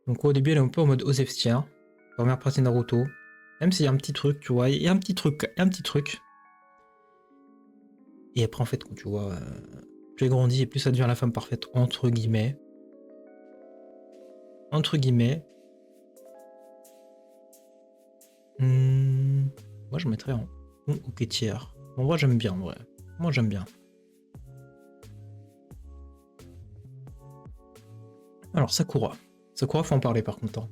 Donc au début, elle est un peu en mode aux tiers. Première partie de Naruto. Même s'il y a un petit truc, tu vois, il y a un petit truc, un petit truc. Et après, en fait, quand tu vois, plus elle grandit et plus ça devient la femme parfaite, entre guillemets. Entre guillemets. Moi, je mettrais en ok tiers. En vrai, j'aime bien, en vrai. Moi, j'aime bien. Alors, Sakura. Sakura, faut en parler par contre. Hein.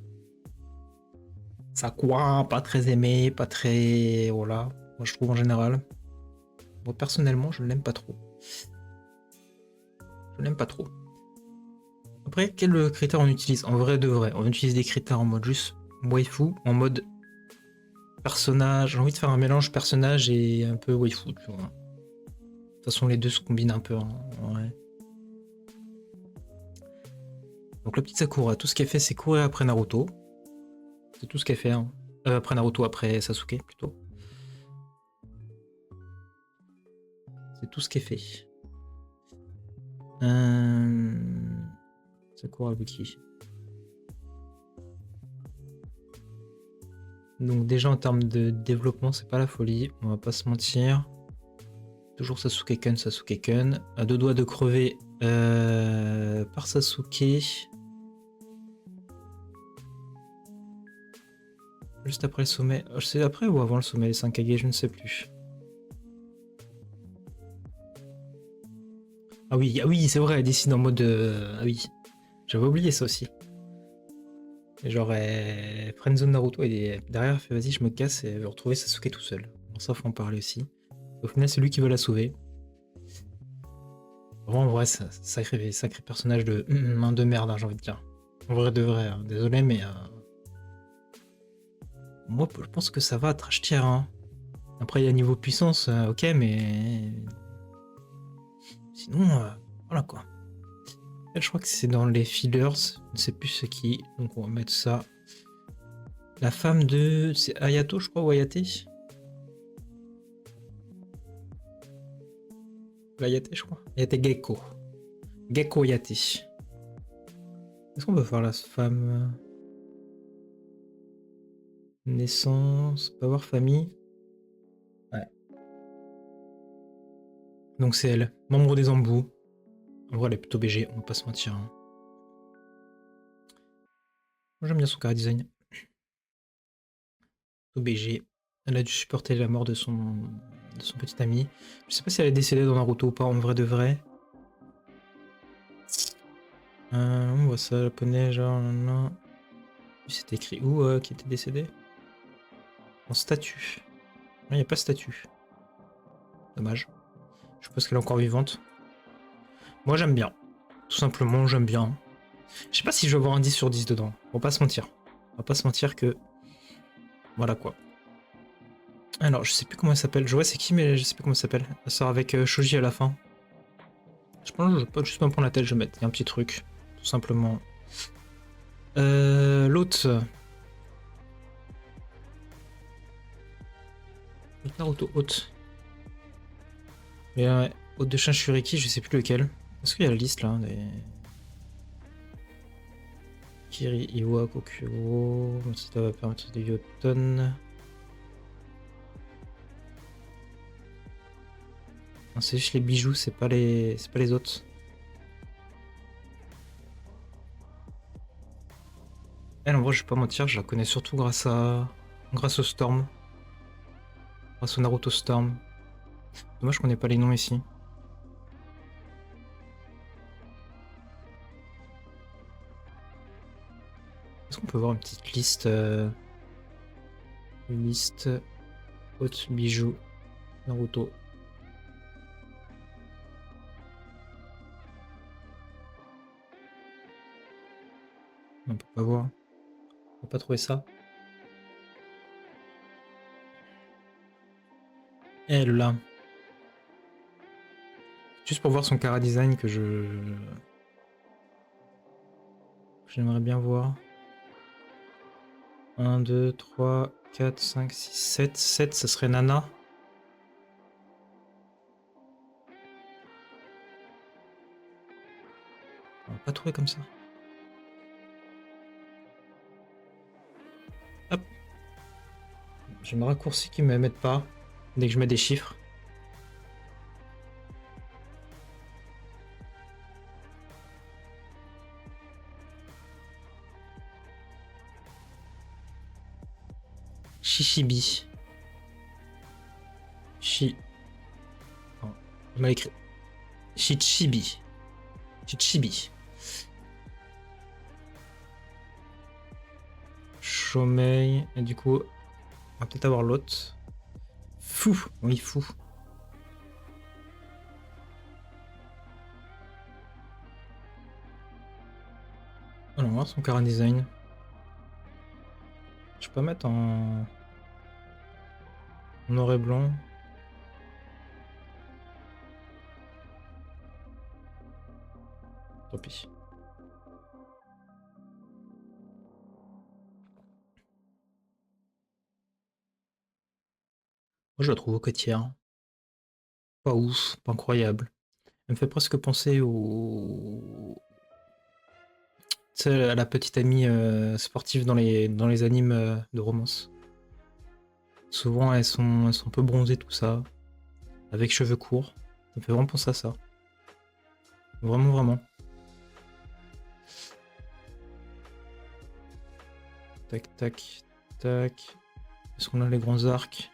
Sakura, pas très aimé, pas très. Voilà. Moi, je trouve en général. Moi, personnellement, je ne l'aime pas trop. Je l'aime pas trop. Après, quel critère on utilise? En vrai de vrai, on utilise des critères en mode juste waifu, en mode personnage. J'ai envie de faire un mélange personnage et un peu waifu, tu vois. De toute façon, les deux se combinent un peu. Hein, ouais. Donc, la petite Sakura, tout ce qu'elle fait, c'est courir après Naruto. C'est tout ce qu'elle fait. Hein. Après Naruto, après Sasuke, plutôt. C'est tout ce qu'elle fait. Sakura Buki. Donc déjà en termes de développement, c'est pas la folie, on va pas se mentir. Toujours Sasuke-kun, Sasuke-kun. À deux doigts de crever par Sasuke. Juste après le sommet. C'est après ou avant le sommet, les 5 Kage, je ne sais plus. Ah oui, c'est vrai, elle dessine en mode... Ah oui, j'avais oublié ça aussi. Et genre, Friendzone Naruto, et derrière, elle fait vas-y, je me casse et elle veut retrouver Sasuke tout seul. Bon, ça, faut en parler aussi. Au final, c'est lui qui veut la sauver. Vraiment, en vrai, sacré personnage de main de merde, hein, j'ai envie de dire. En vrai de vrai, hein. Désolé, mais moi, je pense que ça va à trash tier. Hein. Après, il y a niveau puissance, ok, mais sinon, voilà quoi. Elle, je crois que c'est dans les fillers, je ne sais plus ce qui. Donc, on va mettre ça. La femme de. C'est Ayato, je crois, ou Ayate? Ayate, je crois. Ayate Gecko. Gecko Ayate. Est-ce qu'on peut faire la femme naissance, pas voir famille? Ouais. Donc c'est elle, membre des embouts. En vrai, elle est plutôt BG, on va pas se mentir. Hein. Moi, j'aime bien son cara design. Plutôt BG. Elle a dû supporter la mort de son petit ami. Je sais pas si elle est décédée dans Naruto ou pas, en vrai de vrai. On voit ça, japonais, genre... Là. C'est écrit où qui était décédé? En statue. Il n'y a pas statue. Dommage. Je suppose qu'elle est encore vivante. Moi, j'aime bien. Tout simplement, j'aime bien. Je sais pas si je vais avoir un 10 sur 10 dedans. On va pas se mentir. On va pas se mentir que... Voilà quoi. Alors, je sais plus comment elle s'appelle. Je vois c'est qui, mais je sais plus comment elle s'appelle. Elle sort avec Shoji à la fin. Je pense que je vais pas juste me prendre la tête, je vais mettre un petit truc. Tout simplement. L'autre. L'autre Naruto, haute. Mais ouais, haute de Shinshuriki, je sais plus lequel. Est-ce qu'il y a la liste là des... Kiri, Iwa, Kokuro... Ça va permettre de Yoton... C'est juste les bijoux, c'est pas les autres. Elle, en vrai, je vais pas mentir, je la connais surtout grâce au Storm. Grâce au Naruto Storm. Dommage qu'on ait pas les noms ici. Est-ce qu'on peut voir une petite liste une liste haute bijoux Naruto. On peut pas voir. On peut pas trouver ça. Elle là. Juste pour voir son cara design que j'aimerais bien voir. 1, 2, 3, 4, 5, 6, 7. 7, ça serait Nana. On va pas trouver comme ça. Hop. J'ai mes raccourcis qui me mettent pas dès que je mets des chiffres. Shishibi. Non, j'ai mal écrit. Shichibi. Shichibi. Chômei. Et du coup, on va peut-être avoir l'autre. Fou. Oui, fou. Alors, on va voir son Karen Design. Je peux pas mettre en noir et blanc. Tant pis. Moi, je la trouve au côtière. Pas ouf, pas incroyable. Elle me fait presque penser au... Tu sais, à la petite amie sportive dans les animes de romance. Souvent, elles sont un peu bronzées, tout ça. Avec cheveux courts. Ça me fait vraiment penser à ça. Vraiment, vraiment. Tac, tac, tac. Est-ce qu'on a les grands arcs?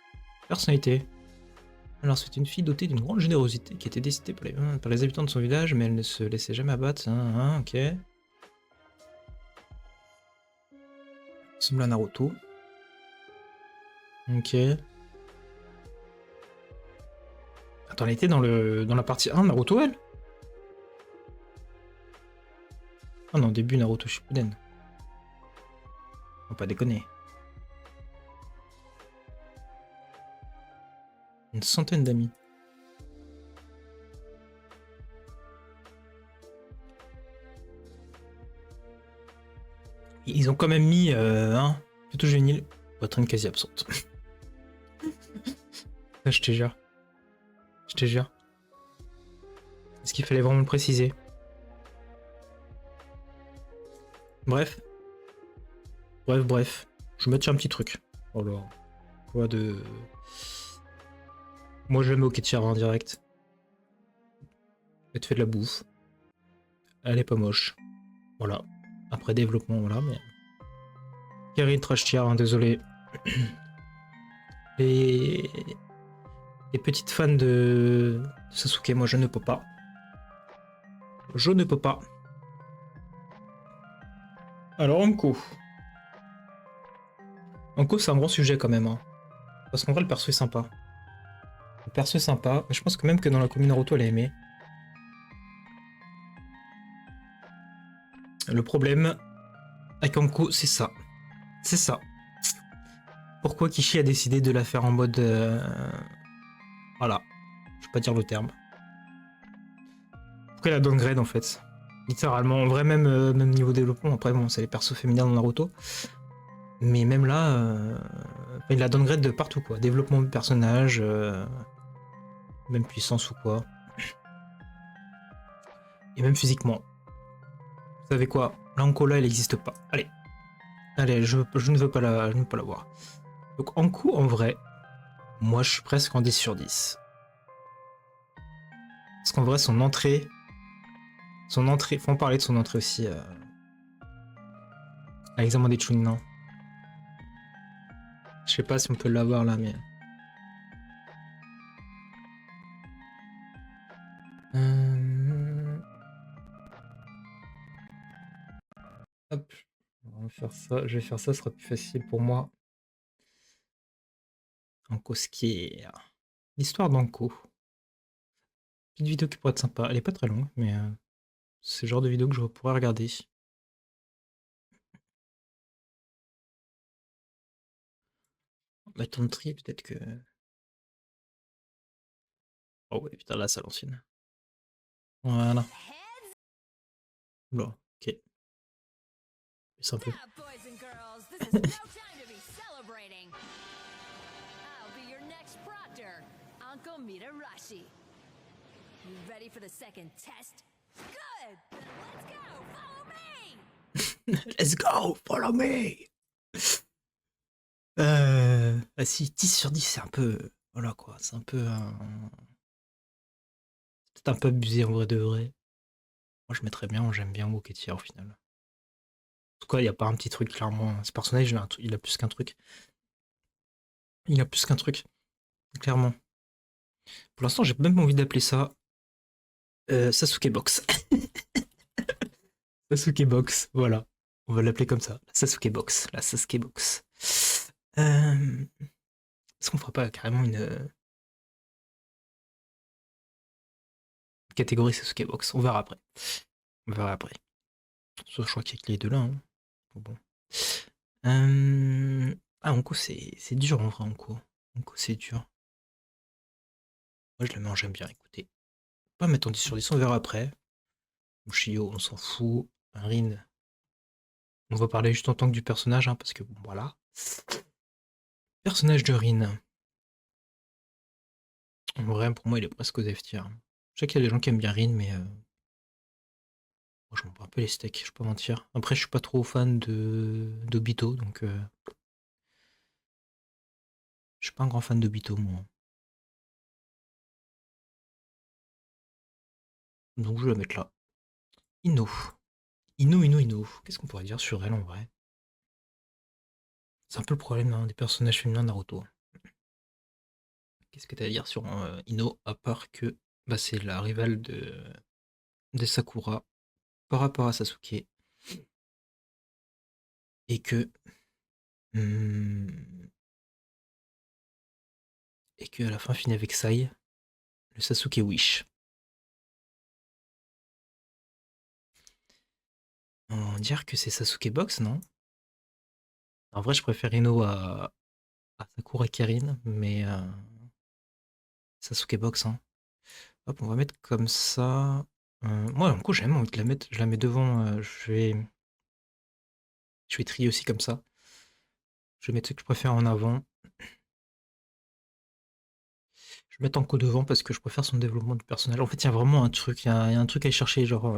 Personnalité. Alors, c'est une fille dotée d'une grande générosité qui était décidée par les habitants de son village, mais elle ne se laissait jamais abattre. Ok. Semble à Naruto. Ok. Attends, elle était dans la partie 1 Naruto, elle? Ah non, début Naruto Shippuden. Faut pas déconner. Une centaine d'amis. Ils ont quand même mis plutôt juvénile pour être une quasi absente. Je te jure. Je te jure. Est-ce qu'il fallait vraiment le préciser? Bref. Bref. Je vais mettre un petit truc. Oh là. Quoi de... Moi je le mets au Ketcher en direct. Elle te fait de la bouffe. Elle est pas moche. Voilà. Après développement, voilà, mais... Karine Trash Tier, hein, désolé. Les petites fans de Sasuke, moi je ne peux pas. Je ne peux pas. Alors Anko. Anko c'est un grand sujet quand même. Hein. Parce qu'en vrai le perso est sympa. Le perso est sympa, mais je pense que même que dans la commune Naruto elle a aimé. Le problème avec Anko c'est ça. C'est ça. Pourquoi Kishi a décidé de la faire en mode... Voilà. Je vais pas dire le terme. Pourquoi elle a downgrade en fait? Littéralement, en vrai même niveau développement, après bon c'est les persos féminins dans Naruto. Mais même là, il a downgrade de partout quoi. Développement de personnage, même puissance ou quoi. Et même physiquement. Vous savez quoi? L'Anko là, elle n'existe pas. Allez, je ne veux pas la voir. Donc Anko en vrai, moi je suis presque en 10 sur 10. Parce qu'en vrai son entrée, faut en parler de son entrée aussi à l'examen des Chunin. Je sais pas si on peut l'avoir là, mais... Hop, on va faire ça. Je vais faire ça, ce sera plus facile pour moi. Anko Skier. L'histoire d'Anko. Petite vidéo qui pourrait être sympa. Elle est pas très longue, mais c'est le genre de vidéo que je pourrais regarder. Bah, ton tri, peut-être que... Oh ouais, putain, là, c'est à l'ancienne. Voilà. Bon, ok. C'est un peu. Let's go, follow me. Ah si, 10 sur 10, c'est un peu... Voilà quoi, c'est un peu... peut-être un peu abusé en vrai de vrai. Moi je mettrais bien, j'aime bien Woketier au final. En tout cas, il n'y a pas un petit truc, clairement. Ce personnage, il a plus qu'un truc. Il a plus qu'un truc, clairement. Pour l'instant, j'ai même pas envie d'appeler ça Sasuke Box. Sasuke Box, voilà. On va l'appeler comme ça. La Sasuke Box. La Sasuke Box. Est-ce qu'on fera pas carrément une catégorie Sasuke Box? On verra après. On verra après. Sauf je crois qu'il y a que les deux là. Hein. Bon. Ah, Onko, c'est dur en vrai, Onko. Onko, c'est dur. Moi, je le mets en j'aime bien, écoutez. Pas mettre en 10 sur 10, on verra après. Ushio, on s'en fout. Rin, on va parler juste en tant que du personnage, hein, parce que bon, voilà. Personnage de Rin. En vrai, pour moi, il est presque aux F tier. Je sais qu'il y a des gens qui aiment bien Rin, mais moi, je m'en bats un peu les steaks, je vais pas mentir. Après, je suis pas trop fan d'Obito, donc je suis pas un grand fan d'Obito, moi. Donc, je vais la mettre là. Ino. Ino. Qu'est-ce qu'on pourrait dire sur elle, en vrai? C'est un peu le problème hein, des personnages féminins Naruto. Qu'est-ce que t'as à dire sur Ino, à part que bah, c'est la rivale de Sakura par rapport à Sasuke, et que hmm, et que à la fin finit avec Sai, le Sasuke Wish. On va dire que c'est Sasuke Box, non? En vrai, je préfère Ino à Sakura Karin, mais Sasuke Box, hein. Hop, on va mettre comme ça. Moi, en coup, j'ai même envie de la mettre. Je la mets devant. Je vais trier aussi comme ça. Je vais mettre ce que je préfère en avant. Je vais mettre en co devant parce que je préfère son développement du personnage. En fait, il y a vraiment un truc. Il y a un truc à aller chercher, genre.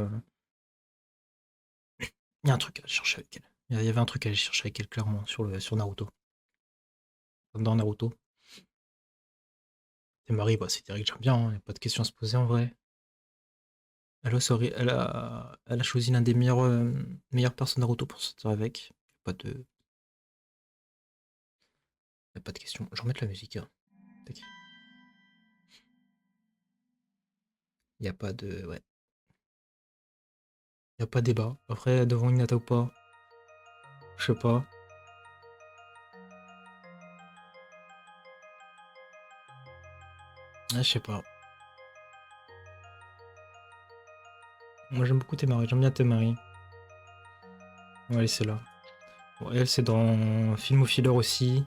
Il y a un truc à aller chercher avec elle. Il y avait un truc à aller chercher avec elle, clairement, sur Naruto. Comme dans Naruto. Et Marie, bah, c'est direct, j'aime bien. Il n'y a pas de question à se poser en vrai. Elle a choisi l'un des meilleurs personnes Naruto pour sortir avec. Y a pas de question. Je vais remettre la musique. Hein. Tac. Y a pas de. Ouais. Y a pas de débat. Après, devant Hinata ou pas, je sais pas. Ah, je sais pas. Moi, j'aime beaucoup Temari. J'aime bien Temari. On va laisser là. Bon, elle, c'est dans Film ou Filler aussi.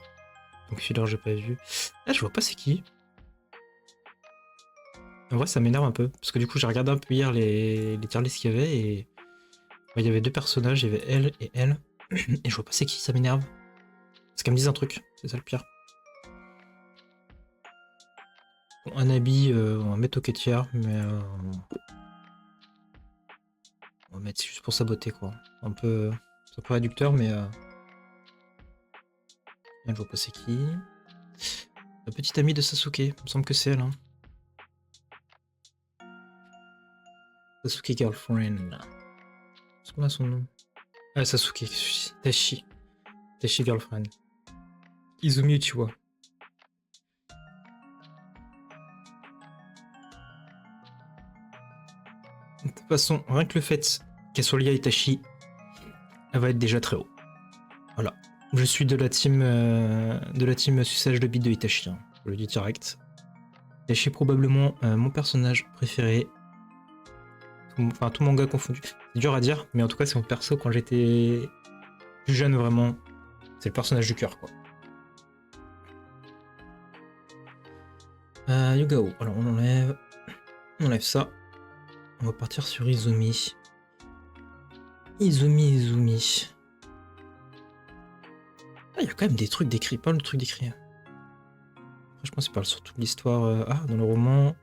Donc, Filler, j'ai pas vu. Ah, je vois pas c'est qui. En vrai, ça m'énerve un peu. Parce que du coup, j'ai regardé un peu hier les tier lists qu'il y avait et. Bah, il y avait deux personnages, il y avait elle et elle. Et je vois pas c'est qui, ça m'énerve. Parce qu'elle me disent un truc, c'est ça le pire. Bon, Anabi, on va mettre au quêtière, mais on va mettre juste pour sa beauté quoi. C'est un peu réducteur, mais je vois pas c'est qui. La petite amie de Sasuke, il me semble que c'est elle. Hein. Sasuke Girlfriend. Est-ce qu'on a son nom? Ah, Sasuke, Tashi. Tashi Girlfriend. Izumi Uchiwa. De toute façon, rien que le fait qu'elle soit liée à Itachi, elle va être déjà très haut. Voilà. Je suis de la team suçage de bite de Itachi. Hein. Je le dis direct. Itachi est probablement mon personnage préféré. Enfin, tout manga confondu. C'est dur à dire, mais en tout cas, c'est mon perso quand j'étais plus jeune, vraiment. C'est le personnage du cœur, quoi. Yugao. Alors, on enlève ça. On va partir sur Izumi. Izumi. Ah, il y a quand même des trucs décrits, pas le truc décrit. Après, je pense qu'il parle surtout de l'histoire. Dans le roman.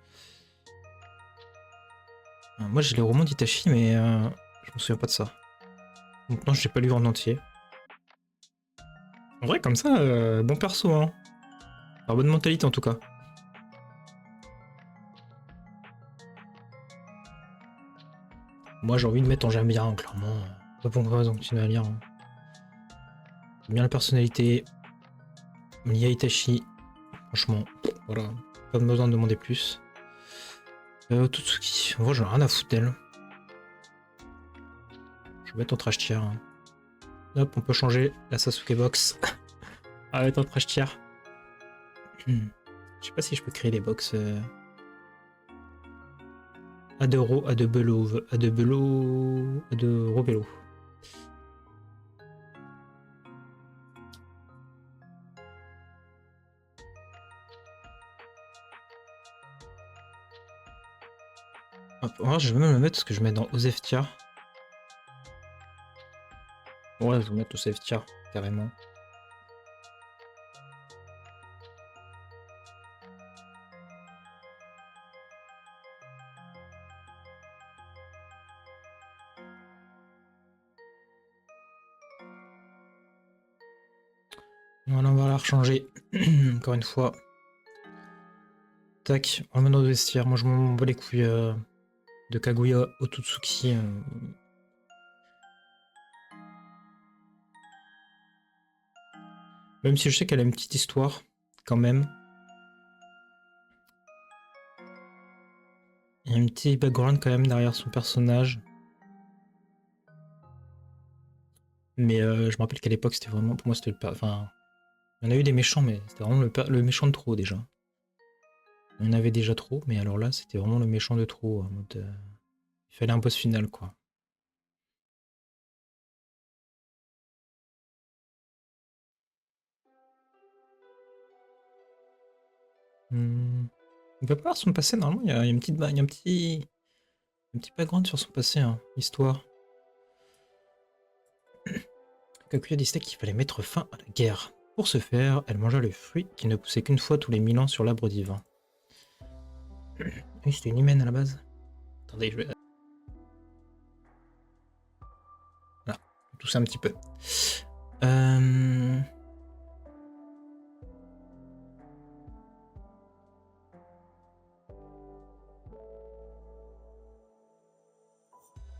Moi, j'ai les romans d'Itachi, mais je me souviens pas de ça. Donc, non, je l'ai pas lu en entier. En vrai, comme ça, bon perso, hein. Alors, bonne mentalité en tout cas. Moi, j'ai envie de mettre en j'aime bien, clairement. Pas pour une raison que tu n'as lire. Hein. J'aime bien la personnalité. Lia Itachi. Franchement, voilà. Pas besoin de demander plus. Otsutsuki. En vrai, j'en ai rien à foutre d'elle. Je vais mettre en trash tier. Hein. Hop, on peut changer la Sasuke box. Arrête en trash tier. Je sais pas si je peux créer les box. Adoro, Adebelo, Adebelo, Adorobelo. Hop, je vais même le mettre parce que je mets dans Osef tier. Ouais, je vais mettre Osef tier, carrément. Voilà, on va la rechanger. Encore une fois. Tac, on va mettre dans le vestiaire. Moi, je m'en bats les couilles de Kaguya Otsutsuki. Même si je sais qu'elle a une petite histoire, quand même. Il y a un petit background quand même derrière son personnage. Mais je me rappelle qu'à l'époque, c'était vraiment... Pour moi, c'était le... Enfin, il y en a eu des méchants, mais c'était vraiment le méchant de trop, déjà. Il y en avait déjà trop, mais alors là, c'était vraiment le méchant de trop. En mode, il fallait un boss final, quoi. On peut pas voir son passé, normalement, il y a une petite... Il y a un petit background sur son passé, hein, histoire. Kaguya décida qu'il fallait mettre fin à la guerre. Pour ce faire, elle mangea le fruit qui ne poussait qu'une fois tous les 1000 ans sur l'arbre divin. Oui, c'était une humaine à la base. Attendez, je vais... Voilà, tout ça un petit peu.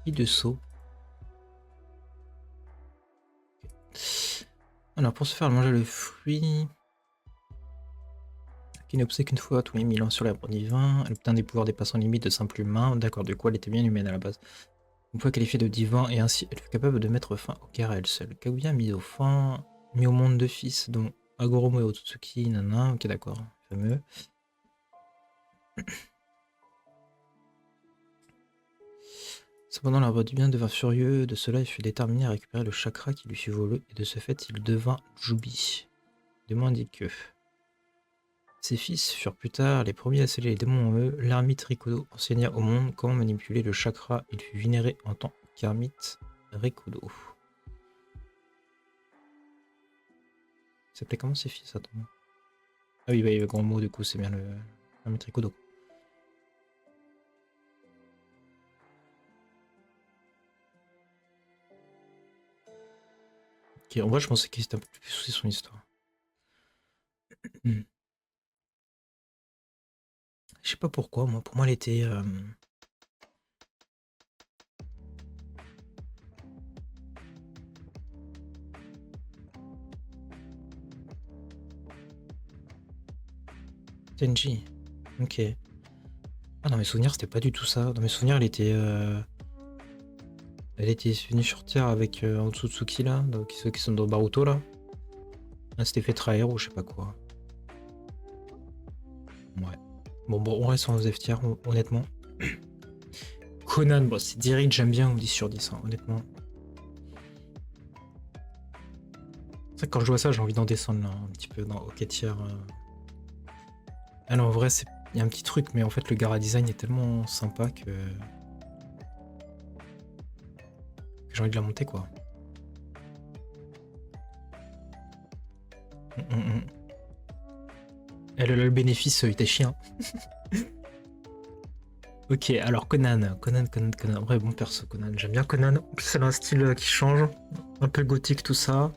Et de saut. Alors, pour ce faire, elle mangea le fruit qui ne poussait qu'une fois tous les 1000 ans sur l'arbre divin. Elle obtint des pouvoirs dépassant les limites de simple humain. D'accord, de quoi elle était bien humaine à la base. Une fois qualifiée de divin, et ainsi elle fut capable de mettre fin aux guerres à elle seule. Kaguya mis au monde deux fils, dont Agoromo et Otsutsuki, nana. Ok, d'accord, fameux. Cependant, l'arbre du bien devint furieux de cela et fut déterminé à récupérer le chakra qui lui fut volé, et de ce fait, il devint Jubi. Les démons indiquent que ses fils furent plus tard les premiers à sceller les démons en eux. L'ermite Rikudo enseigna au monde comment manipuler le chakra. Il fut vénéré en tant qu'ermite Rikudo. Il s'appelait comment ses fils? Attends. Ah oui, bah, il y avait grand mot, du coup, c'est bien le l'ermite Rikudo. Ok, en vrai, je pensais qu'il était un peu plus soucié de son histoire. Je sais pas pourquoi, moi, pour moi, elle était... Tenji. Ok. Ah, dans mes souvenirs, c'était pas du tout ça. Dans mes souvenirs, elle était venue sur Terre avec Otsutsuki, là, donc ceux qui sont dans Baruto, là. Elle s'était fait trahir ou je sais pas quoi. Ouais. Bon, on reste en F tier, honnêtement. Conan, bon, c'est direct, j'aime bien, on 10 sur 10, hein, honnêtement. C'est vrai que quand je vois ça, j'ai envie d'en descendre, là, un petit peu, dans OK tier. Ah non, en vrai, il y a un petit truc, mais en fait, le Gara design est tellement sympa que j'ai envie de la monter, quoi. Elle a le bénéfice Itachi, hein. Ok, alors Conan. Vrai, bon perso, Conan. J'aime bien Conan. En plus, elle a un style qui change. Un peu gothique, tout ça.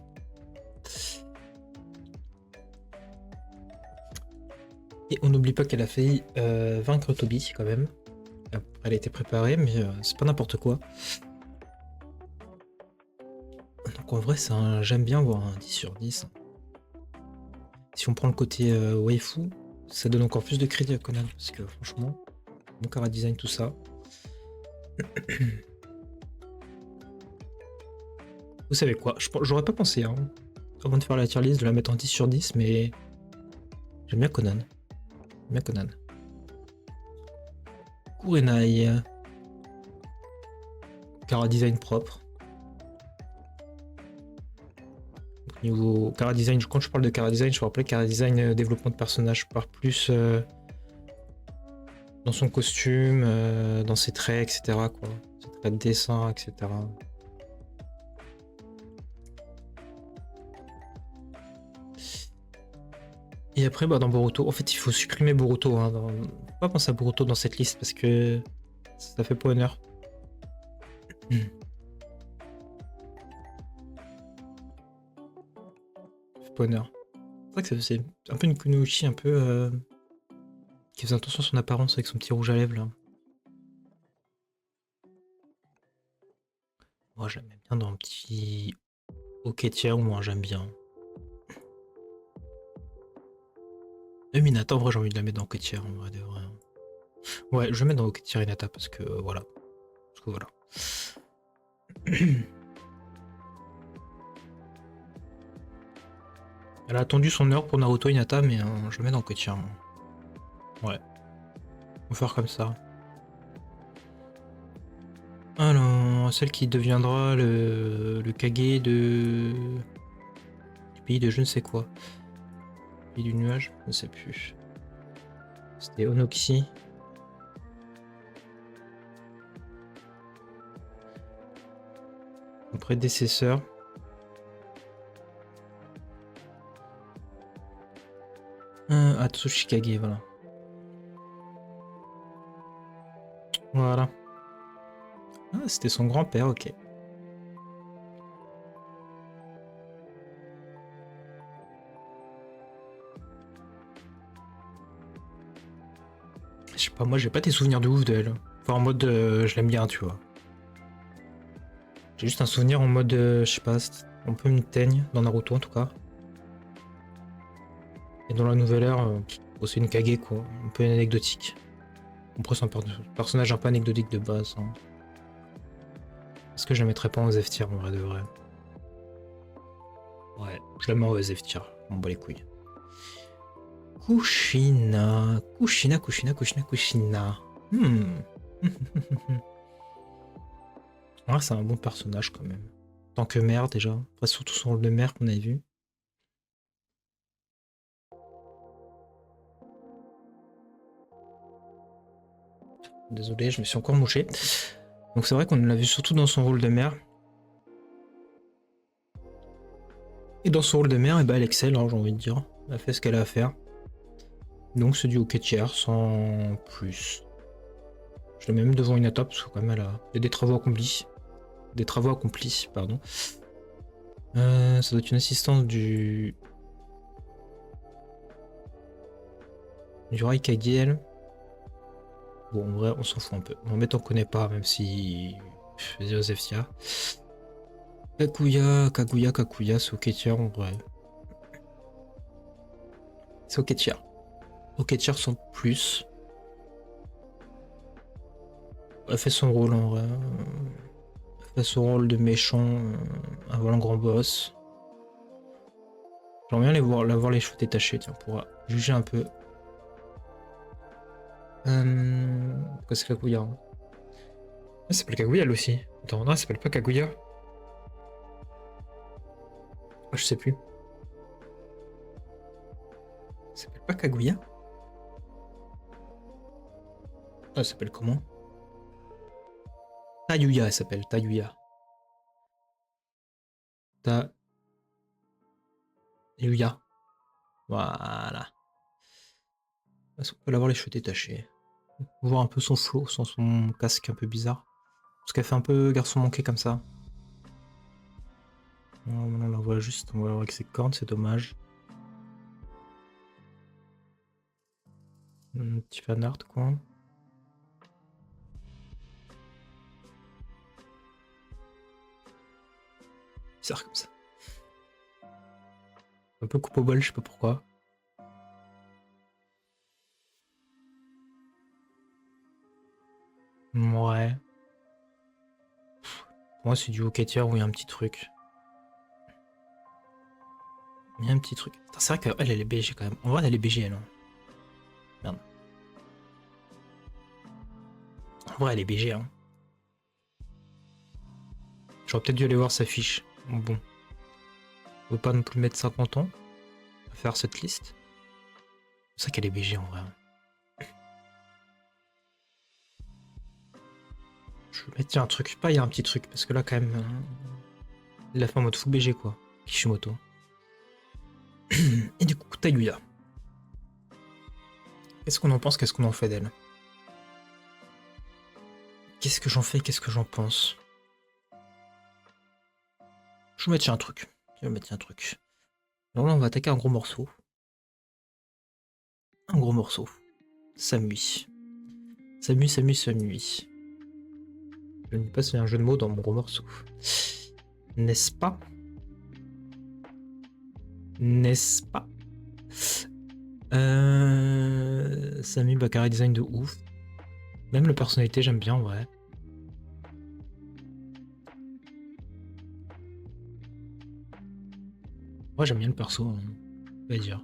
Et on n'oublie pas qu'elle a failli vaincre Toby quand même. Elle a été préparée, mais c'est pas n'importe quoi. Donc en vrai, j'aime bien voir un 10 sur 10. Si on prend le côté waifu, ça donne encore plus de crédit à Conan, parce que franchement, bon cara design, tout ça. Vous savez quoi, j'aurais pas pensé, hein, avant de faire la tier list, de la mettre en 10 sur 10, mais j'aime bien Conan. J'aime bien Conan. Kurenai. Cara design propre. Donc, niveau cara design, quand je parle de cara design, je me rappelle cara design développement de personnage. Je pars plus dans son costume, dans ses traits, etc. Quoi. Ses traits de dessin, etc. Et après, bah, dans Boruto, en fait, il faut supprimer Boruto. Hein, faut pas penser à Boruto dans cette liste parce que ça fait pas honneur. Ça fait pas honneur. C'est vrai que c'est un peu une Kunoichi un peu qui faisait attention à son apparence avec son petit rouge à lèvres là. Moi, j'aime bien dans un petit ok tiers, moi j'aime bien. Minata, en vrai, j'ai envie de la mettre dans ok tiers, en vrai de vrai. Ouais, je vais mettre dans ok tiers Hinata parce que voilà. Parce que voilà. Elle a attendu son heure pour Naruto Hinata, mais je le mets dans ok tiers. Ouais. On va faire comme ça. Alors, celle qui deviendra le Kage du pays de je ne sais quoi. Pays du nuage, je ne sais plus. C'était Onoxy. Son prédécesseur. Atsushi Kage, voilà. Voilà. Ah, c'était son grand-père, ok. Je sais pas, moi j'ai pas des souvenirs de ouf d'elle. Enfin, en mode je l'aime bien, tu vois. J'ai juste un souvenir en mode, je sais pas, un peu une teigne dans Naruto en tout cas. Et dans la nouvelle ère, c'est une Kage quoi, un peu anecdotique. Après, c'est un personnage un peu anecdotique de base. Hein. Est-ce que je la mettrais pas en F tier en vrai de vrai? Ouais, je la mets en F tier, on bat les couilles. Kushina. Kushina, Kushina, Kushina, Kushina. Ouais, c'est un bon personnage quand même. Tant que mère déjà. Après, surtout son rôle de mère qu'on avait vu. Désolé, je me suis encore mouché. Donc c'est vrai qu'on l'a vu surtout dans son rôle de mère. Et dans son rôle de mère, et bah, elle excelle, hein, j'ai envie de dire. Elle a fait ce qu'elle a à faire. Donc c'est du hockey tiers sans plus. Je la mets même devant une étape parce que quand même elle a des travaux accomplis. Des travaux accomplis, pardon. Ça doit être une assistante du Raikage, elle. Bon, en vrai, on s'en fout un peu. En fait, on connaît pas, même si. Zeftia. Kaguya, c'est ok tiers en vrai. C'est ok tiers. Ok tiers sans plus. Elle fait son rôle en vrai. Elle fait son rôle de méchant avant le grand boss. J'aimerais bien la voir les cheveux détachés, tiens, pour juger un peu. Pourquoi c'est Kaguya hein. Elle s'appelle Kaguya elle aussi. Attends, non, elle s'appelle pas Kaguya. Ah, je sais plus. Elle s'appelle pas Kaguya. Ah, elle s'appelle comment? Tayuya, elle s'appelle Tayuya. Tayuya. Voilà. On peut l'avoir les cheveux détachés. Voir un peu son flow sans son casque un peu bizarre. Parce qu'elle fait un peu garçon manqué comme ça. On la voit juste, on va voir avec ses cornes, c'est dommage. Un petit fan art, quoi. Bizarre comme ça. Un peu coupe au bol, je sais pas pourquoi. Ouais. Pour moi, c'est du hocketière où il y a un petit truc. Il y a un petit truc. C'est vrai qu'elle, elle est BG quand même. En vrai, elle est BG, elle. Hein. Merde. En vrai, elle est BG, hein. J'aurais peut-être dû aller voir sa fiche. Bon. On peut pas non plus mettre 50 ans à faire cette liste. C'est vrai qu'elle est BG, en vrai. Je vais mettre un truc. Pas, il y a un petit truc. Parce que là, quand même... il l'a fait en mode full BG, quoi. Kishimoto. Et du coup, Tayuya. Qu'est-ce qu'on en pense? Qu'est-ce qu'on en fait d'elle? Qu'est-ce que j'en fais? Qu'est-ce que j'en pense? Je vais mettre un truc. Je vais mettre un truc. Alors là, on va attaquer un gros morceau. Un gros morceau. Samui. Samui, Samui, Samui. Je ne sais pas s'il y a un jeu de mots dans mon gros morceau. N'est-ce pas? N'est-ce pas? Samui, Bakara design de ouf. Même la personnalité, j'aime bien en vrai. Moi, j'aime bien le perso, hein, on va dire.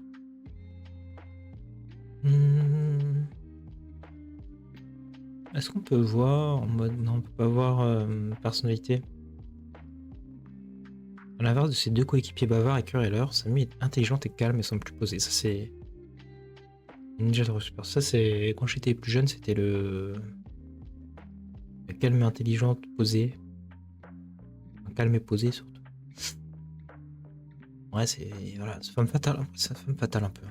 Est-ce qu'on peut voir en mode... Non, on peut pas voir personnalité. À l'inverse de ses deux coéquipiers bavards et querelleurs, Samui est intelligente et calme et semble plus posée. Ça, c'est... Ninja de Super. Ça, c'est... Quand j'étais plus jeune, c'était le... La calme et intelligente, posée. Calme et posée, surtout. Ouais, c'est... Voilà, c'est femme fatale. C'est femme fatale un peu.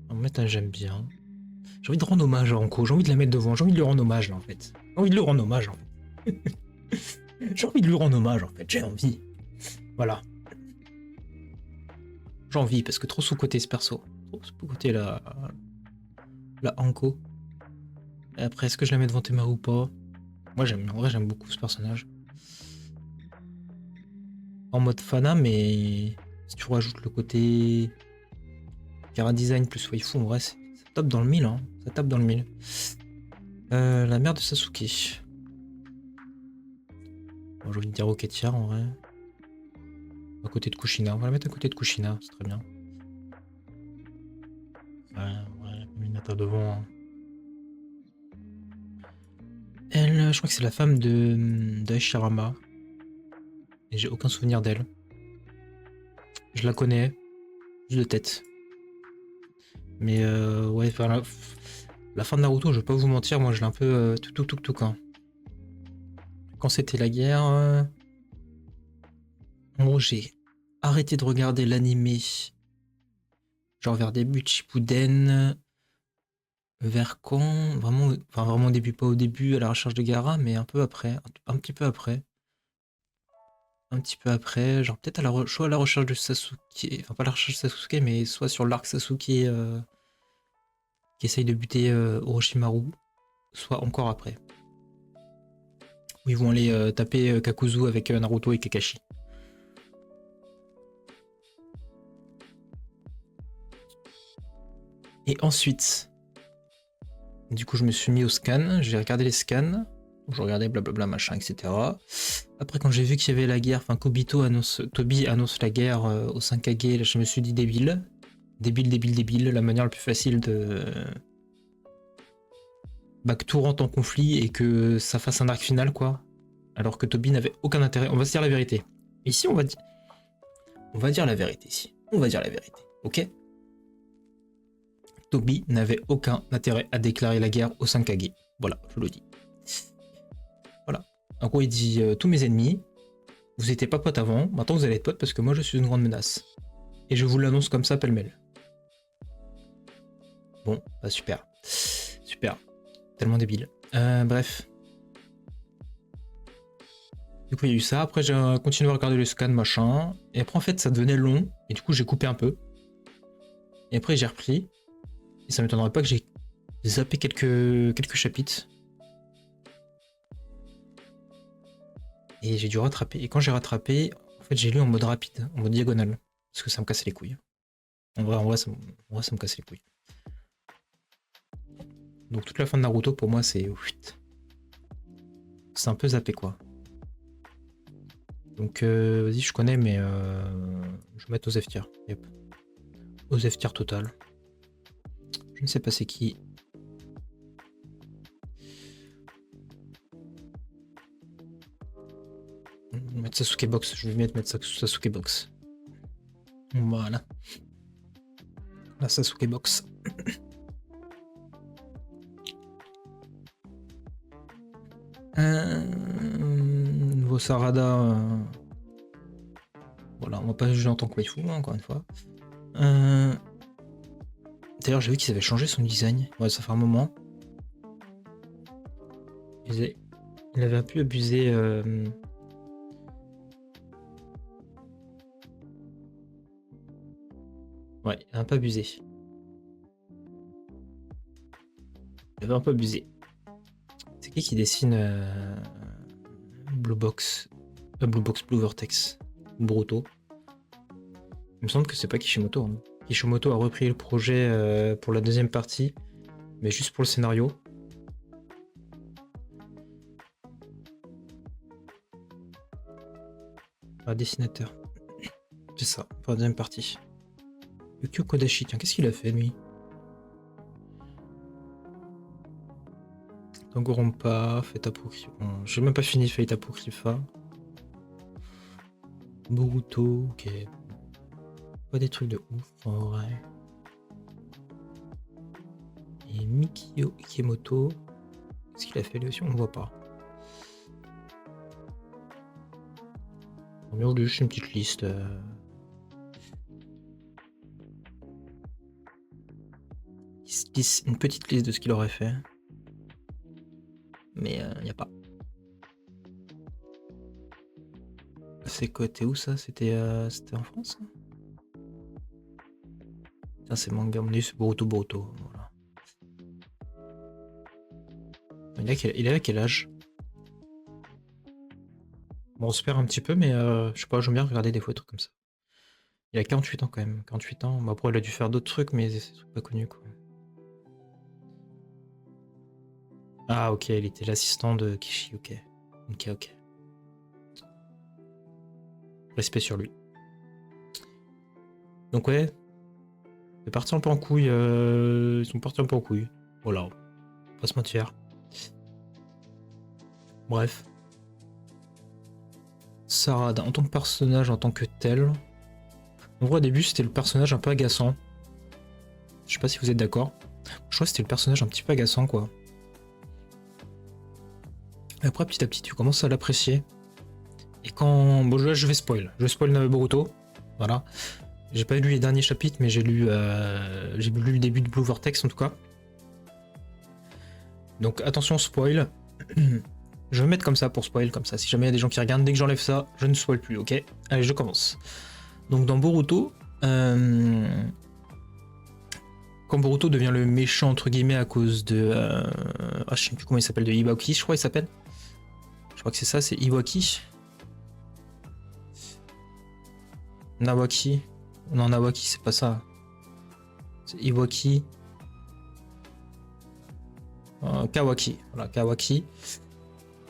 En fait, j'aime bien. J'ai envie de rendre hommage à Anko. J'ai envie de la mettre devant. J'ai envie de lui rendre hommage, là, en fait. J'ai envie de lui rendre hommage, en fait. J'ai envie de lui rendre hommage, en fait. J'ai envie. Voilà. J'ai envie, parce que trop sous-côté ce perso. Trop sous-côté la Anko. Et après, est-ce que je la mets devant Temaru ou pas? Moi, en vrai, j'aime beaucoup ce personnage. En mode fana, mais si tu rajoutes le côté Cara design plus waifu, en vrai, ça tape dans le mille. Hein. Ça tape dans le mille. La mère de Sasuke. Bon, j'ai envie de dire Roquetière, en vrai. À côté de Kushina. On va la mettre à côté de Kushina, c'est très bien. Ouais, Minata devant. Hein. Elle, je crois que c'est la femme d'Aishirama. Et j'ai aucun souvenir d'elle. Je la connais, juste de tête. Mais ouais, enfin, la fin de Naruto, je vais pas vous mentir, moi je l'ai un peu tout quand c'était la guerre. En gros, j'ai arrêté de regarder l'animé. Genre vers début de Shippuden. Vers quand? Vraiment, enfin vraiment au début, pas au début à la recherche de Gaara, mais un peu après, un petit peu après. Un petit peu après, genre peut-être soit à la recherche de Sasuke, enfin pas la recherche de Sasuke, mais soit sur l'arc Sasuke qui essaye de buter Orochimaru, soit encore après. Où ils vont aller taper Kakuzu avec Naruto et Kakashi. Et ensuite, du coup je me suis mis au scan, j'ai regardé les scans, je regardais blablabla machin, etc. Après quand j'ai vu qu'il y avait la guerre, enfin Toby annonce la guerre au 5Kage, je me suis dit débile, la manière la plus facile de... Bah, que tout rentre en conflit et que ça fasse un arc final quoi. Alors que Toby n'avait aucun intérêt, on va se dire la vérité. Ici on va dire la vérité ici, on va dire la vérité, ok? Toby n'avait aucun intérêt à déclarer la guerre au 5Kage. Voilà, je le dis. Voilà. En gros, il dit tous mes ennemis, vous étiez pas potes avant, maintenant vous allez être potes parce que moi je suis une grande menace. Et je vous l'annonce comme ça, pêle-mêle. Bon, bah super. Super. Tellement débile. Bref. Du coup, il y a eu ça. Après, j'ai continué à regarder le scan, machin. Et après, en fait, ça devenait long. Et du coup, j'ai coupé un peu. Et après, j'ai repris. Et ça m'étonnerait pas que j'ai zappé quelques chapitres. Et j'ai dû rattraper. Et quand j'ai rattrapé, en fait, j'ai lu en mode rapide, en mode diagonale. Parce que ça me cassait les couilles. En vrai, ça me cassait les couilles. Donc toute la fin de Naruto, pour moi, c'est... C'est un peu zappé, quoi. Donc, vas-y, je connais, mais... je vais mettre aux F tier. Yep. Aux F tier total. Je ne sais pas c'est qui. Je vais mettre Sasuke Box. Je vais mettre Sasuke Box. Voilà. La Sasuke Box. Nouveau Sarada. Voilà, on va pas juger en tant que waifu, hein, encore une fois. D'ailleurs, j'ai vu qu'ils avaient changé son design. Ouais, ça fait un moment. Il avait un peu abusé. Ouais, il a un peu abusé. Il avait un peu abusé. C'est qui dessine Blue Box, Blue Vortex, Boruto. Il me semble que c'est pas Kishimoto. Hein. Kishimoto a repris le projet pour la deuxième partie, mais juste pour le scénario. Ah, dessinateur. C'est ça, pour la deuxième partie. Yukio Kodashi, tiens, qu'est-ce qu'il a fait lui? Danganronpa, Fate Apocrypha. Bon, j'ai même pas fini Fate Apocrypha. Boruto, ok. Pas des trucs de ouf en vrai. Et Mikio Ikemoto. Qu'est-ce qu'il a fait lui aussi? On ne voit pas. On met juste une petite liste. Une petite liste de ce qu'il aurait fait. Mais il n'y a pas. C'est quoi? T'es où ça? C'était en France? Tiens, c'est manga, on dit c'est Boruto. Voilà. Il a quel âge? Bon, on se perd un petit peu, mais je sais pas, j'aime bien regarder des fois des trucs comme ça. Il a 48 ans quand même. 48 ans. Bon, après, il a dû faire d'autres trucs, mais c'est des trucs pas connus quoi. Ah, ok, il était l'assistant de Kishi, ok. Ok. Respect sur lui. Donc, ouais. C'est parti un peu en couille. Ils sont partis un peu en couille. Voilà. Pas se mentir. Bref. Sarada, en tant que personnage, en tant que tel. En vrai, au début, c'était le personnage un peu agaçant. Je sais pas si vous êtes d'accord. Je crois que c'était le personnage un petit peu agaçant, quoi. Après, petit à petit, tu commences à l'apprécier. Et quand... Bon, là, je vais spoil. Je spoil Boruto. Voilà. J'ai pas lu les derniers chapitres, mais j'ai lu le début de Blue Vortex, en tout cas. Donc, attention, spoil. Je vais mettre comme ça pour spoil, comme ça. Si jamais il y a des gens qui regardent, dès que j'enlève ça, je ne spoil plus, ok? Allez, je commence. Donc, dans Boruto... Quand Boruto devient le méchant, entre guillemets, à cause de... Ah, je sais plus comment il s'appelle, de Iwaki, je crois il s'appelle. Je crois que c'est ça, c'est Iwaki. Nawaki. Non, Nawaki, c'est pas ça. C'est Iwaki. Kawaki. Voilà, Kawaki.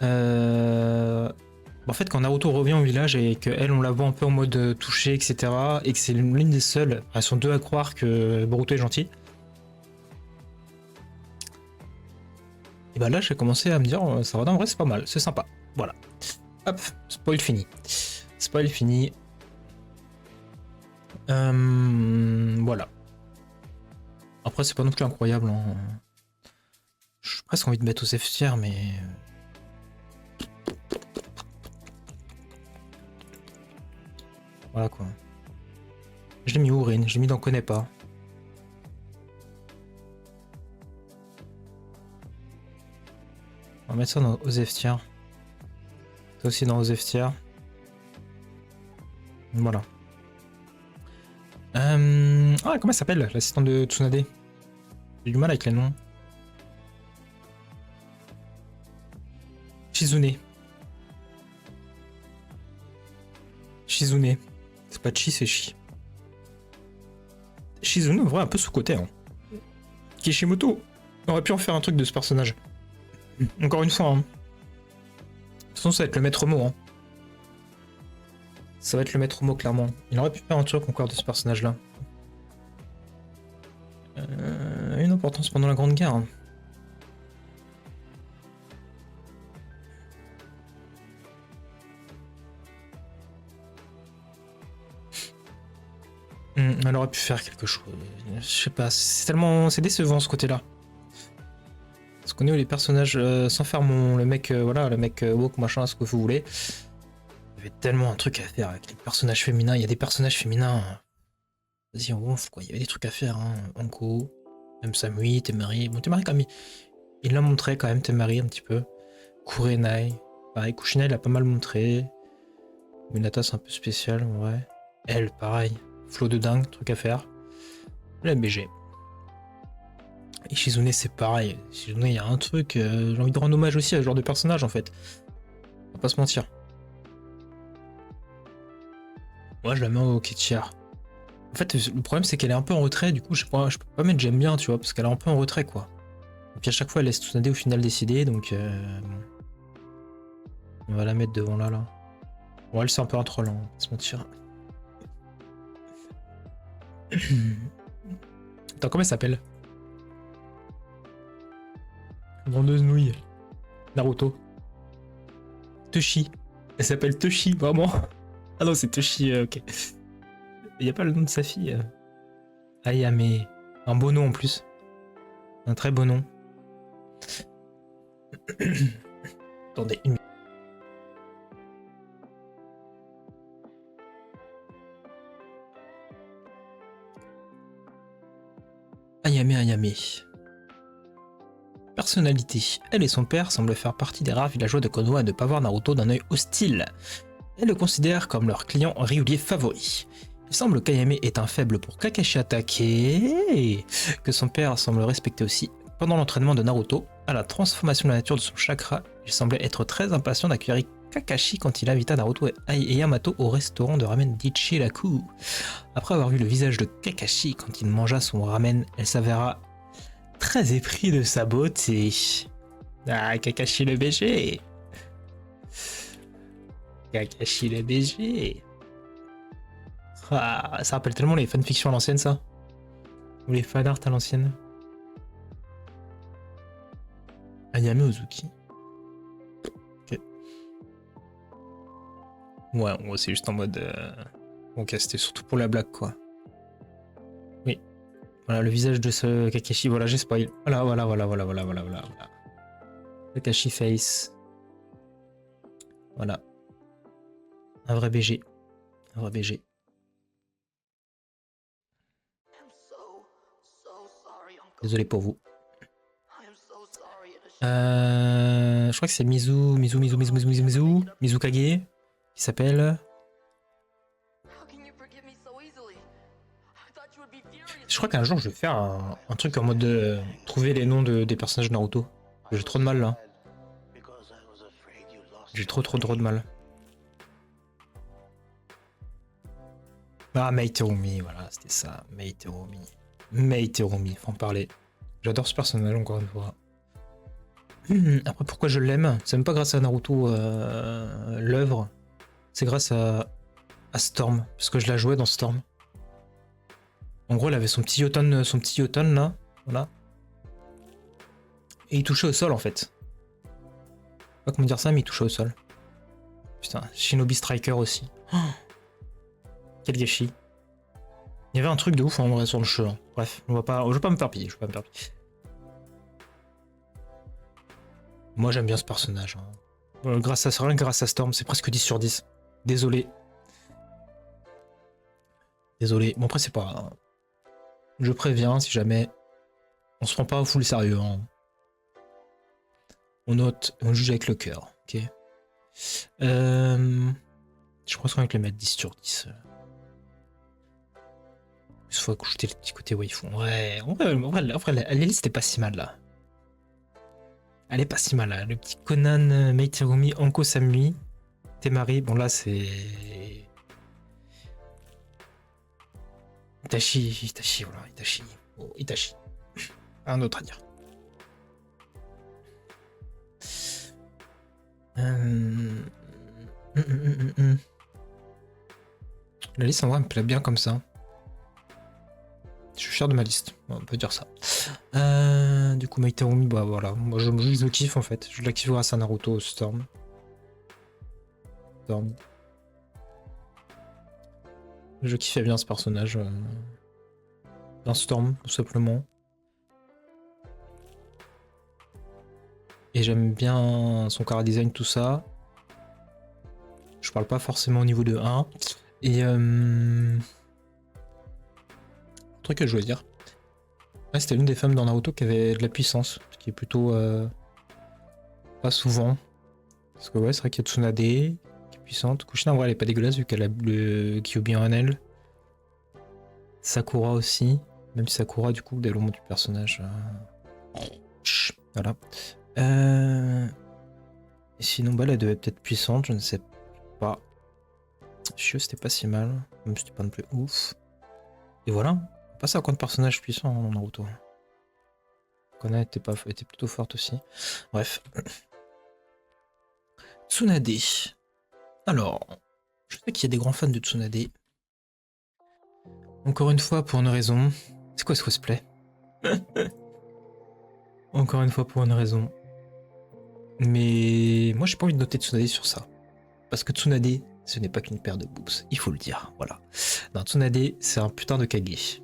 En fait, quand Naruto revient au village et qu'elle, on la voit un peu en mode touché, etc., et que c'est l'une des seules, elles sont deux à croire que Boruto est gentil. Et bah là, j'ai commencé à me dire, ça va, en vrai, c'est pas mal, c'est sympa. Voilà. Hop, spoil fini. Spoil fini. Voilà. Après, c'est pas non plus incroyable. Hein. J'ai presque envie de mettre aux F tier, mais... Voilà quoi. Je l'ai mis où, Rin? Je l'ai mis dans Connais pas. On va mettre ça dans aux F tier. Toi aussi dans aux F tier. Voilà. Ah, comment elle s'appelle, l'assistante de Tsunade? J'ai du mal avec les noms. Shizune. Shizune. C'est pas Chi, c'est Shi. Shizune, en vrai, un peu sous-côté. Hein. Kishimoto. On aurait pu en faire un truc de ce personnage. Encore une fois. Hein. De toute façon, ça va être le maître mot. Hein. Ça va être le maître mot, clairement. Il aurait pu faire un truc encore de ce personnage-là. Une importance pendant la Grande Guerre. Hein. Elle aurait pu faire quelque chose. Je sais pas, c'est tellement... C'est décevant ce côté-là. Parce qu'on est où les personnages, sans faire le mec, voilà, le mec woke, machin, ce que vous voulez. Il y avait tellement un truc à faire avec les personnages féminins. Il y a des personnages féminins. Vas-y, on gonfle quoi. Il y avait des trucs à faire. Hein. Anko, même Samui, Temari. Bon, Temari, quand même, il l'a montré quand même, Temari, un petit peu. Kurenai. Pareil, Kushina, il a pas mal montré. Minata, c'est un peu spécial, en vrai. Elle, pareil. Flow de dingue, truc à faire. La BG. Et Shizune, c'est pareil. Shizune, il y a un truc. J'ai envie de rendre hommage aussi à ce genre de personnage, en fait. On va pas se mentir. Moi, je la mets au tier. En fait, le problème, c'est qu'elle est un peu en retrait. Du coup, je peux pas mettre j'aime bien, tu vois, parce qu'elle est un peu en retrait, quoi. Et puis à chaque fois, elle laisse Tsunade au final décider, donc. On va la mettre devant là. Bon, elle, c'est un peu un troll, hein, on va pas se mentir. Attends, comment elle s'appelle? Vendeuse nouille. Naruto. Toshi. Elle s'appelle Toshi, vraiment. Ah non, c'est Toshi, ok. Il n'y a pas le nom de sa fille. Ayame. Un beau nom en plus. Un très beau nom. Attendez, une minute. Ayame. Personnalité. Elle et son père semblent faire partie des rares villageois de Konoha à ne pas voir Naruto d'un œil hostile. Elle le considère comme leur client régulier favori. Il semble qu'Ayame est un faible pour Kakashi Hatake, que son père semble respecter aussi. Pendant l'entraînement de Naruto, à la transformation de la nature de son chakra, il semblait être très impatient d'accueillir Kakashi quand il invita Naruto et Yamato au restaurant de ramen d'Ichiraku. Après avoir vu le visage de Kakashi quand il mangea son ramen, elle s'avéra très épris de sa beauté. Ah, Kakashi le BG. Kakashi le BG. Ah, ça rappelle tellement les fanfictions à l'ancienne, ça. Ou les fanarts à l'ancienne. Ayame Ozuki. Ok. Ouais, c'est juste en mode... Ok, c'était surtout pour la blague, quoi. Oui. Voilà, le visage de ce Kakashi, voilà, j'ai spoil. Voilà. Kakashi face. Voilà. Un vrai BG. Un vrai BG. Désolé pour vous. Je crois que c'est Mizukage qui s'appelle. Je crois qu'un jour je vais faire un truc en mode de trouver les noms des personnages de Naruto. J'ai trop de mal là. J'ai trop de mal. Ah, Mei Terumi, voilà, c'était ça. Mei Terumi, faut en parler. J'adore ce personnage encore une fois. Après, pourquoi je l'aime? C'est même pas grâce à Naruto l'œuvre. C'est grâce à Storm. Parce que je la jouais dans Storm. En gros, elle avait son petit Yoton là. Voilà. Et il touchait au sol en fait. Je sais pas comment dire ça, mais il touchait au sol. Putain, Shinobi Striker aussi. Oh, quel gâchis. Il y avait un truc de ouf en vrai sur le jeu. Hein. Bref, je vais pas me faire piller. Moi j'aime bien ce personnage. Hein. Grâce à Storm, c'est presque 10 sur 10. Désolé. Bon après c'est pas... Je préviens si jamais on se prend pas au full sérieux. Hein. On note, on juge avec le cœur. Ok. Je pense qu'on va les mettre 10 sur 10. plus, faut ajouter les petits côtés waifu. Ouais, en vrai, la liste est pas si mal là. Elle est pas si mal là. Le petit Conan, Meiterumi, Anko Samui, Temari. Bon, là, c'est. Itachi, voilà, Itachi. Oh, Itachi. Un autre à dire. La liste en vrai me plaît bien comme ça. Je suis fier de ma liste, on peut dire ça. Du coup, Meiterumi, bah voilà. Moi, je le kiffe en fait. Je la kiffe grâce à Naruto Storm. Je kiffais bien ce personnage. D'un Storm, tout simplement. Et j'aime bien son chara design, tout ça. Je parle pas forcément au niveau de 1. Et un truc que je voulais dire. Ouais, c'était l'une des femmes dans Naruto qui avait de la puissance. Ce qui est plutôt pas souvent. Parce que ouais, c'est vrai qu'il y a Tsunade qui est puissante. Kushina, ouais, elle est pas dégueulasse vu qu'elle a le Kyuubi en elle. Sakura aussi. Même si Sakura, du coup, dès le moment du personnage. Voilà. Et sinon, bah, elle devait être peut-être puissante, je ne sais pas. Shio, c'était pas si mal. Même si c'était pas non plus ouf. Et voilà. On passe à quoi de personnages puissants dans Naruto. Kona était plutôt forte aussi. Bref. Tsunade. Alors, je sais qu'il y a des grands fans de Tsunade. Encore une fois, pour une raison. C'est quoi ce cosplay? Encore une fois, pour une raison. Mais moi, j'ai pas envie de noter Tsunade sur ça. Parce que Tsunade, ce n'est pas qu'une paire de boobs. Il faut le dire, voilà. Non, Tsunade, c'est un putain de Kage.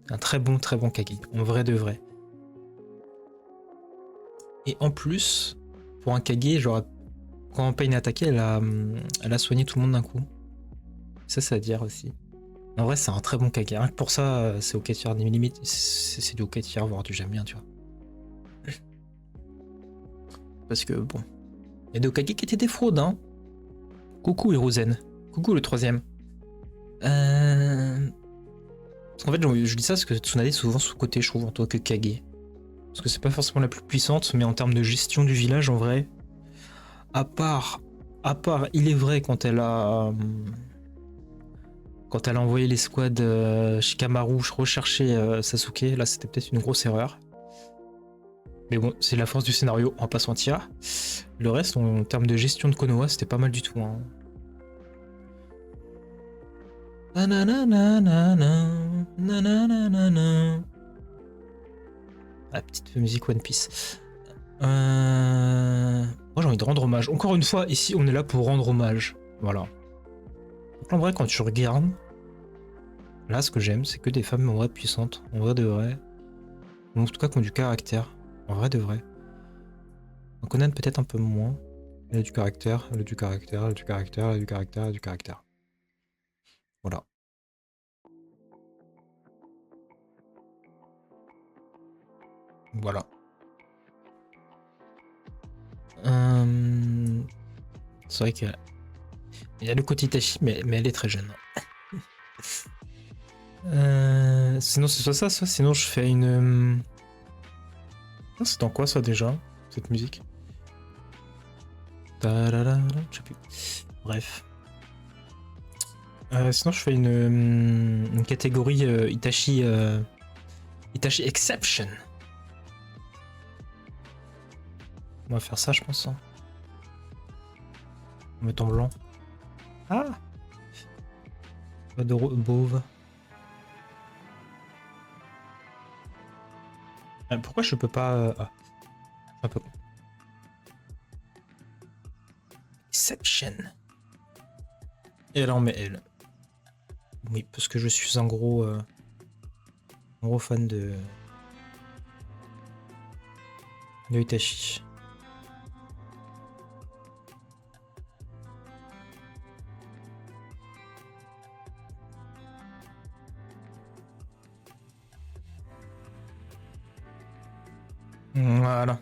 Un très bon Kage. En vrai de vrai. Et en plus, pour un Kage, genre, quand Pain a attaqué, elle a soigné tout le monde d'un coup. Ça, c'est à dire aussi. En vrai, c'est un très bon Kage. Rien que pour ça, c'est ok tiers, limite, c'est du ok tiers, voire du j'aime bien, tu vois. Parce que, bon. Il y a des Okage qui étaient des fraudes, hein. Coucou Hiruzen. Coucou le troisième. Parce qu'en fait, je dis ça parce que Tsunade est souvent sous-côté, je trouve, en tant que Kage. Parce que c'est pas forcément la plus puissante, mais en termes de gestion du village, en vrai, à part, il est vrai quand elle a envoyé les squads Shikamaru rechercher Sasuke, là c'était peut-être une grosse erreur. Mais bon, c'est la force du scénario, on va pas se mentir. Le reste, en termes de gestion de Konoha, c'était pas mal du tout. Hein. La petite musique One Piece. Moi j'ai envie de rendre hommage. Encore une fois, ici on est là pour rendre hommage. Voilà. Donc, en vrai, quand tu regardes, là ce que j'aime, c'est que des femmes en vrai puissantes. En vrai de vrai. En tout cas, qui ont du caractère. En vrai de vrai. On connaît peut-être un peu moins. Elle a du caractère, elle a du caractère, elle a du caractère, elle a du caractère, elle a du caractère. Voilà. Voilà. C'est vrai qu'il y a le côté Itachi, mais elle est très jeune. Sinon, c'est soit ça, soit sinon je fais une. C'est dans quoi ça déjà, cette musique? Je sais plus. Bref. Sinon, je fais une catégorie Itachi. Itachi Exception. On va faire ça, je pense. Hein. On met en blanc. Ah! Pas de Bove. Pourquoi je peux pas. Ah. Un peu. Exception. Et là, on met elle. Oui, parce que je suis un gros fan de Itachi. Voilà.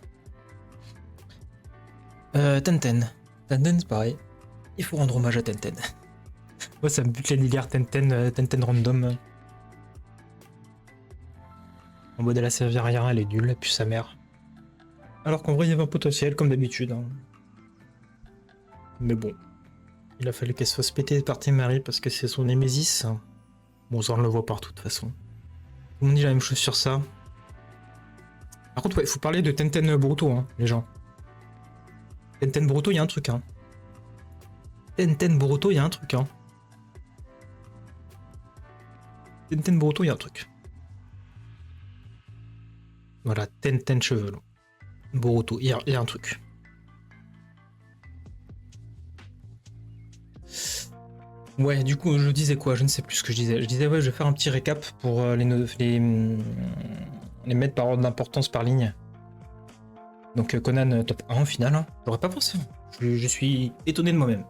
Tenten. Tenten, c'est pareil. Il faut rendre hommage à Tenten. Moi, ça me bute les ligards Tenten random. En mode elle a servi à rien, elle est nulle, et puis sa mère. Alors qu'en vrai, il y avait un potentiel, comme d'habitude. Hein. Mais bon, il a fallu qu'elle se fasse péter par Marie parce que c'est son némésis. Bon, ça on le voit partout de toute façon. Tout le monde dit la même chose sur ça. Par contre, ouais, il faut parler de Tenten Boruto, hein, les gens. Tenten Boruto, il y a un truc, hein. Tenten Boruto, il y a un truc, hein. Tenten Boruto, il y a un truc. Voilà, Tenten cheveux longs. Boruto, il y a un truc. Ouais, du coup, je disais quoi? Je ne sais plus ce que je disais. Je disais, ouais, je vais faire un petit récap pour les mettre par ordre d'importance par ligne. Donc Conan top 1 au final. Hein. J'aurais pas pensé. Je suis étonné de moi-même.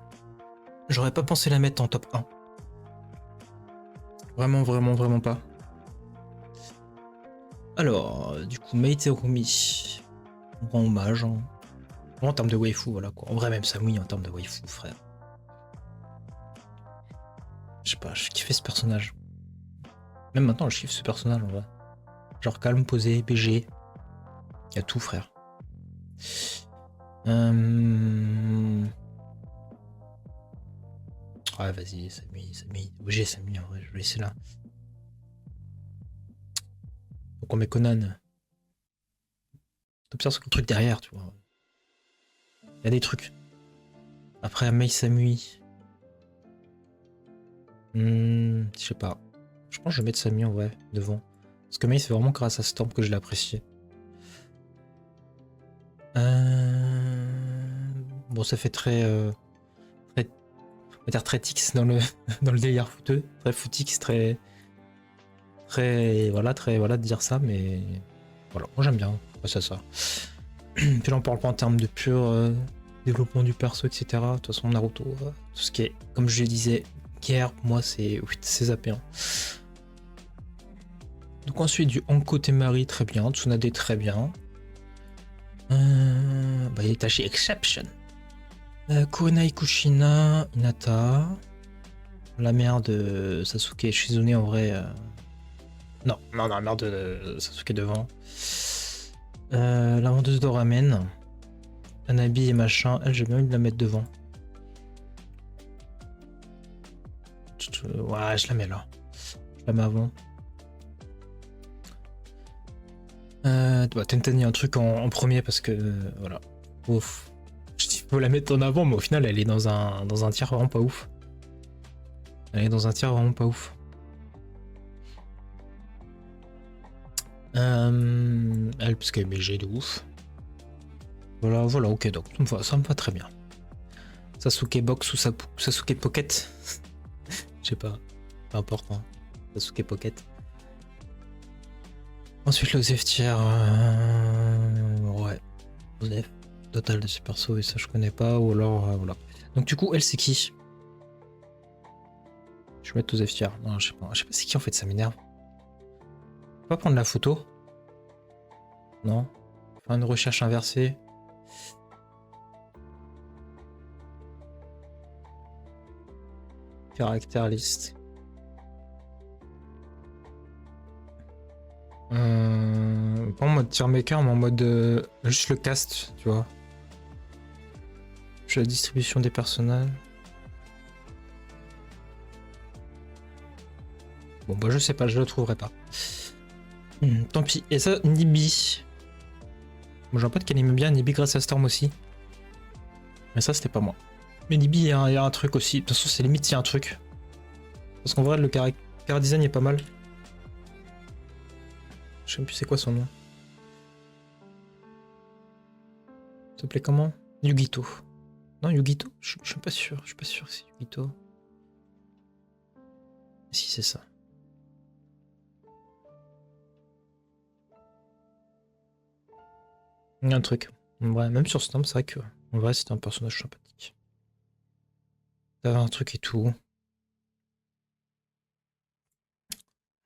J'aurais pas pensé la mettre en top 1. Vraiment, vraiment, vraiment pas. Alors, du coup, Maite Rumi. On rend hommage. Hein. En termes de waifu, voilà quoi. En vrai, même Samui en termes de waifu, frère. Je sais pas, je kiffais ce personnage. Même maintenant, je kiffe ce personnage en vrai. Genre calme, posé, BG. Y a tout, frère. Ouais, vas-y, Samui. Obligé, Samui, en vrai, je vais laisser là. Donc on met Conan. T'observes le truc derrière, tu vois. Y a des trucs. Après, Mei Samui. Je sais pas. Je pense que je vais mettre Samui en vrai, devant. Parce que Mei, c'est vraiment grâce à Storm que je l'ai apprécié. Bon, ça fait très, on va dire très tix dans le dans le délire fouteux, très footix, très voilà de dire ça, mais voilà, moi j'aime bien. C'est ça. Puis là on parle pas en termes de pur développement du perso, etc. De toute façon Naruto, tout ce qui est, comme je le disais, guerre, moi c'est zappé. Hein. Donc ensuite du Anko Temari, très bien, Tsunade très bien. Bah Itachi Exception. Kurenai Kushina, Hinata. La mère de Sasuke Shizune en vrai. Non, la mère de Sasuke devant. La vendeuse de ramen. Anabi et machin. Elle, j'ai bien envie de la mettre devant. Ouais, je la mets là. Je la mets avant. Tenten, il y a un truc en premier parce que. Voilà. Ouf. Je peux la mettre en avant, mais au final, elle est dans un tiers vraiment pas ouf. Elle est dans un tiers vraiment pas ouf. Elle, parce qu'elle est BG de ouf. Voilà, ok, donc ça me va très bien. Sasuke Box ou Sasuke Pocket. Je sais pas, peu importe. Hein. Sasuke Pocket. Ensuite, le Zef tier. Ouais, Zef. Total de ce perso, et ça je connais pas, ou alors voilà. Donc, du coup, elle c'est qui? Je vais mettre au Zef tier. Non, je sais pas c'est qui en fait, ça m'énerve. Je peux pas prendre la photo? Non. Faire une recherche inversée. Caractère liste. Pas en mode tier maker, mais en mode juste le cast, tu vois. La distribution des personnages. Bon, bah je sais pas, je le trouverai pas. Tant pis. Et ça, Nibi. Moi, j'ai un pote qui aime bien Nibi grâce à Storm aussi. Mais ça, c'était pas moi. Mais Nibi, il y a un truc aussi. De toute façon, c'est limite s'il y a un truc. Parce qu'en vrai, le character design est pas mal. Je sais même plus c'est quoi son nom. Ça s'appelait comment? Yugito. Non, Yugito? Je suis pas sûr. Je suis pas sûr que c'est Yugito. Si, c'est ça. Il y a un truc. Ouais, même sur Storm, c'est vrai que en vrai, c'était un personnage sympathique. T'avais un truc et tout.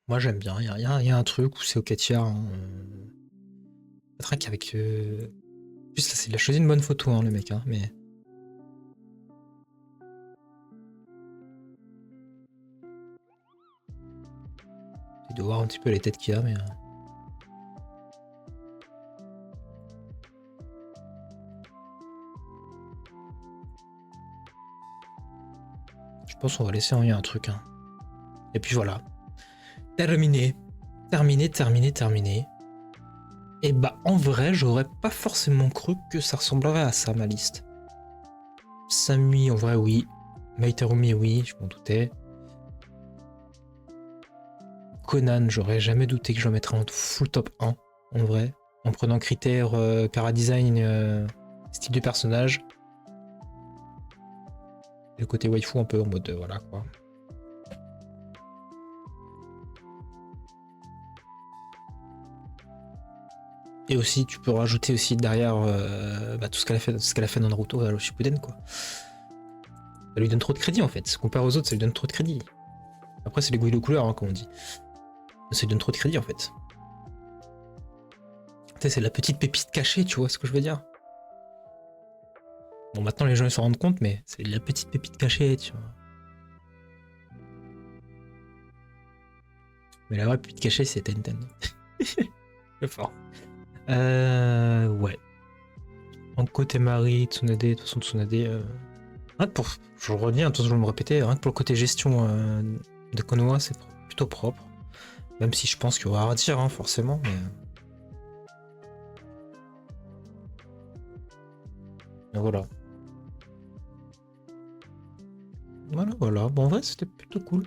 Moi, j'aime bien. Il y a un truc où c'est au tiers. Hein. Track avec. Juste là, il a choisi une bonne photo, hein, le mec, hein, mais. Il doit voir un petit peu les têtes qu'il a, mais. pense qu'on va laisser en un truc. Hein. Et puis voilà. Terminé. Terminé. Et bah en vrai, j'aurais pas forcément cru que ça ressemblerait à ça, ma liste. Samui, en vrai, oui. Maiterumi, oui, je m'en doutais. Conan, j'aurais jamais douté que je le mettrais en full top 1, en vrai. En prenant critères chara-design, style de personnage. Et le côté waifu un peu en mode, voilà quoi. Et aussi, tu peux rajouter aussi derrière tout ce qu'elle a fait dans Naruto à Shippuden, quoi. Ça lui donne trop de crédit en fait. Comparé aux autres, ça lui donne trop de crédit. Après, c'est les goûts et les couleurs, hein, comme on dit. Ça lui donne trop de crédit en fait. Tu sais, c'est la petite pépite cachée, tu vois ce que je veux dire. Bon, maintenant les gens ils s'en rendent compte, mais c'est la petite pépite cachée, tu vois. Mais la vraie pépite cachée, c'est Tenten. C'est fort. Ouais. En côté Marie, Tsunade, de toute façon Tsunade. Rien que pour, je le redis, attention, je vais me répéter, rien que pour le côté gestion de Konoha, c'est plutôt propre. Même si je pense qu'il y aura à dire, hein, forcément, mais voilà. Voilà. Bon, en vrai, c'était plutôt cool.